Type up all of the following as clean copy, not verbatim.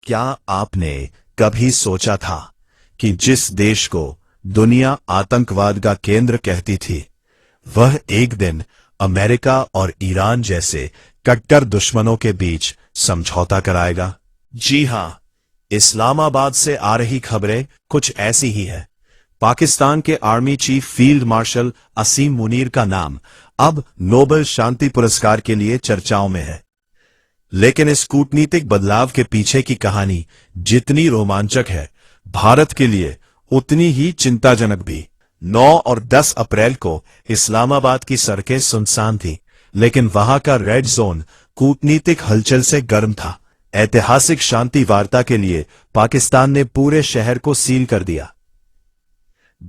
क्या आपने कभी सोचा था कि जिस देश को दुनिया आतंकवाद का केंद्र कहती थी, वह एक दिन अमेरिका और ईरान जैसे कट्टर दुश्मनों के बीच समझौता कराएगा? जी हां, इस्लामाबाद से आ रही खबरें कुछ ऐसी ही है। पाकिस्तान के आर्मी चीफ फील्ड मार्शल असीम मुनीर का नाम अब नोबेल शांति पुरस्कार के लिए चर्चाओं में है। लेकिन इस कूटनीतिक बदलाव के पीछे की कहानी जितनी रोमांचक है, भारत के लिए उतनी ही चिंताजनक भी। 9 और 10 अप्रैल को इस्लामाबाद की सड़कें सुनसान थीं, लेकिन वहां का रेड जोन कूटनीतिक हलचल से गर्म था। ऐतिहासिक शांति वार्ता के लिए पाकिस्तान ने पूरे शहर को सील कर दिया।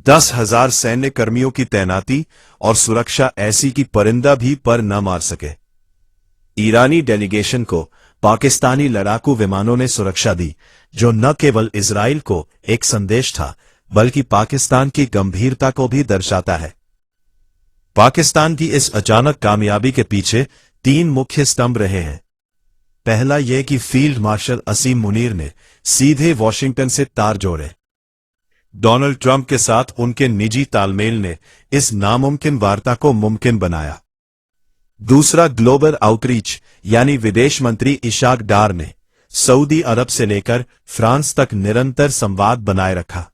10,000 सैन्य कर्मियों की तैनाती और सुरक्षा ऐसी कि परिंदा भी पर न मार सके। ईरानी डेलीगेशन को पाकिस्तानी लड़ाकू विमानों ने सुरक्षा दी, जो न केवल इजराइल को एक संदेश था, बल्कि पाकिस्तान की गंभीरता को भी दर्शाता है। पाकिस्तान की इस अचानक कामयाबी के पीछे 3 मुख्य स्तंभ रहे हैं। पहला यह कि फील्ड मार्शल असीम मुनीर ने सीधे वॉशिंगटन से तार जोड़े। डोनाल्ड ट्रंप के साथ उनके निजी तालमेल ने इस नामुमकिन वार्ता को मुमकिन बनाया। दूसरा ग्लोबल आउटरीच यानी विदेश मंत्री इशाक डार ने सऊदी अरब से लेकर फ्रांस तक निरंतर संवाद बनाए रखा।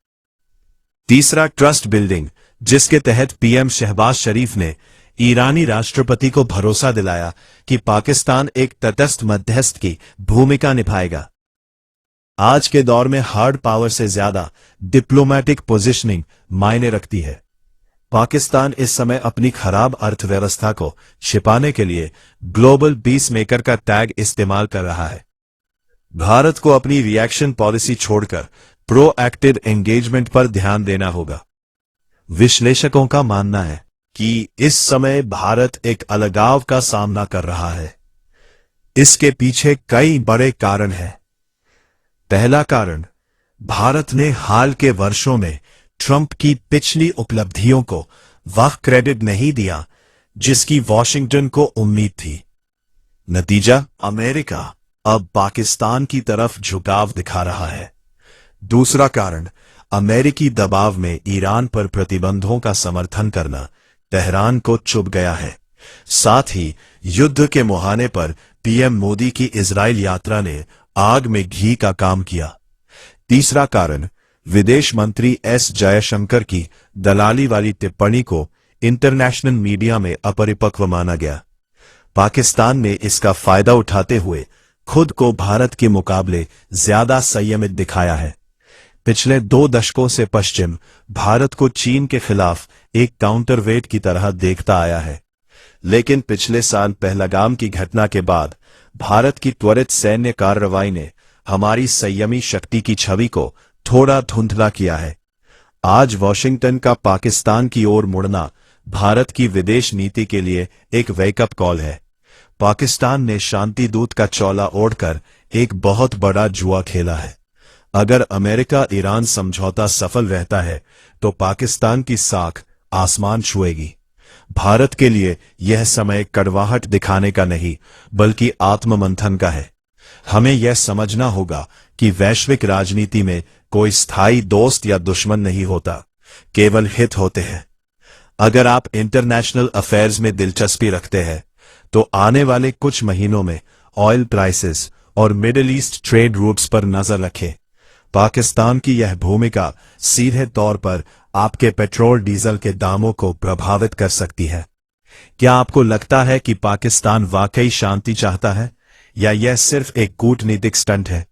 तीसरा ट्रस्ट बिल्डिंग, जिसके तहत पीएम शहबाज शरीफ ने ईरानी राष्ट्रपति को भरोसा दिलाया कि पाकिस्तान एक तटस्थ मध्यस्थ की भूमिका निभाएगा। आज के दौर में हार्ड पावर से ज्यादा डिप्लोमेटिक पोजीशनिंग मायने रखती है। पाकिस्तान इस समय अपनी खराब अर्थव्यवस्था को छिपाने के लिए ग्लोबल पीस मेकर का टैग इस्तेमाल कर रहा है। भारत को अपनी रिएक्शन पॉलिसी छोड़कर प्रोएक्टिव एंगेजमेंट पर ध्यान देना होगा। विश्लेषकों का मानना है कि इस समय भारत एक अलगाव का सामना कर रहा है। इसके पीछे कई बड़े कारण हैं। पहला कारण, भारत ने हाल के वर्षों में ट्रंप की पिछली उपलब्धियों को वह क्रेडिट नहीं दिया जिसकी वॉशिंगटन को उम्मीद थी। नतीजा, अमेरिका अब पाकिस्तान की तरफ झुकाव दिखा रहा है। दूसरा कारण, अमेरिकी दबाव में ईरान पर प्रतिबंधों का समर्थन करना तेहरान को चुभ गया है। साथ ही युद्ध के मुहाने पर पीएम मोदी की इजराइल यात्रा ने आग में घी का काम किया। तीसरा कारण, विदेश मंत्री एस जयशंकर की दलाली वाली टिप्पणी को इंटरनेशनल मीडिया में अपरिपक्व माना गया। पाकिस्तान ने इसका फायदा उठाते हुए खुद को भारत के मुकाबले ज्यादा संयमित दिखाया है। पिछले 2 दशकों से पश्चिम भारत को चीन के खिलाफ एक काउंटरवेट की तरह देखता आया है, लेकिन पिछले साल पहलगाम की घटना के बाद भारत की त्वरित सैन्य कार्रवाई ने हमारी संयमी शक्ति की छवि को थोड़ा धुंधला किया है। आज वॉशिंगटन का पाकिस्तान की ओर मुड़ना भारत की विदेश नीति के लिए एक वेकअप कॉल है। पाकिस्तान ने शांति दूत का चौला ओढ़कर एक बहुत बड़ा जुआ खेला है। अगर अमेरिका ईरान समझौता सफल रहता है तो पाकिस्तान की साख आसमान छुएगी। भारत के लिए यह समय कड़वाहट दिखाने का नहीं, बल्कि आत्ममंथन का है। हमें यह समझना होगा कि वैश्विक राजनीति में कोई स्थायी दोस्त या दुश्मन नहीं होता, केवल हित होते हैं। अगर आप इंटरनेशनल अफेयर्स में दिलचस्पी रखते हैं तो आने वाले कुछ महीनों में ऑयल प्राइसेस और मिडिल ईस्ट ट्रेड रूट्स पर नजर रखें। पाकिस्तान की यह भूमिका सीधे तौर पर आपके पेट्रोल डीजल के दामों को प्रभावित कर सकती है। क्या आपको लगता है कि पाकिस्तान वाकई शांति चाहता है, या यह सिर्फ एक कूटनीतिक स्टंट है?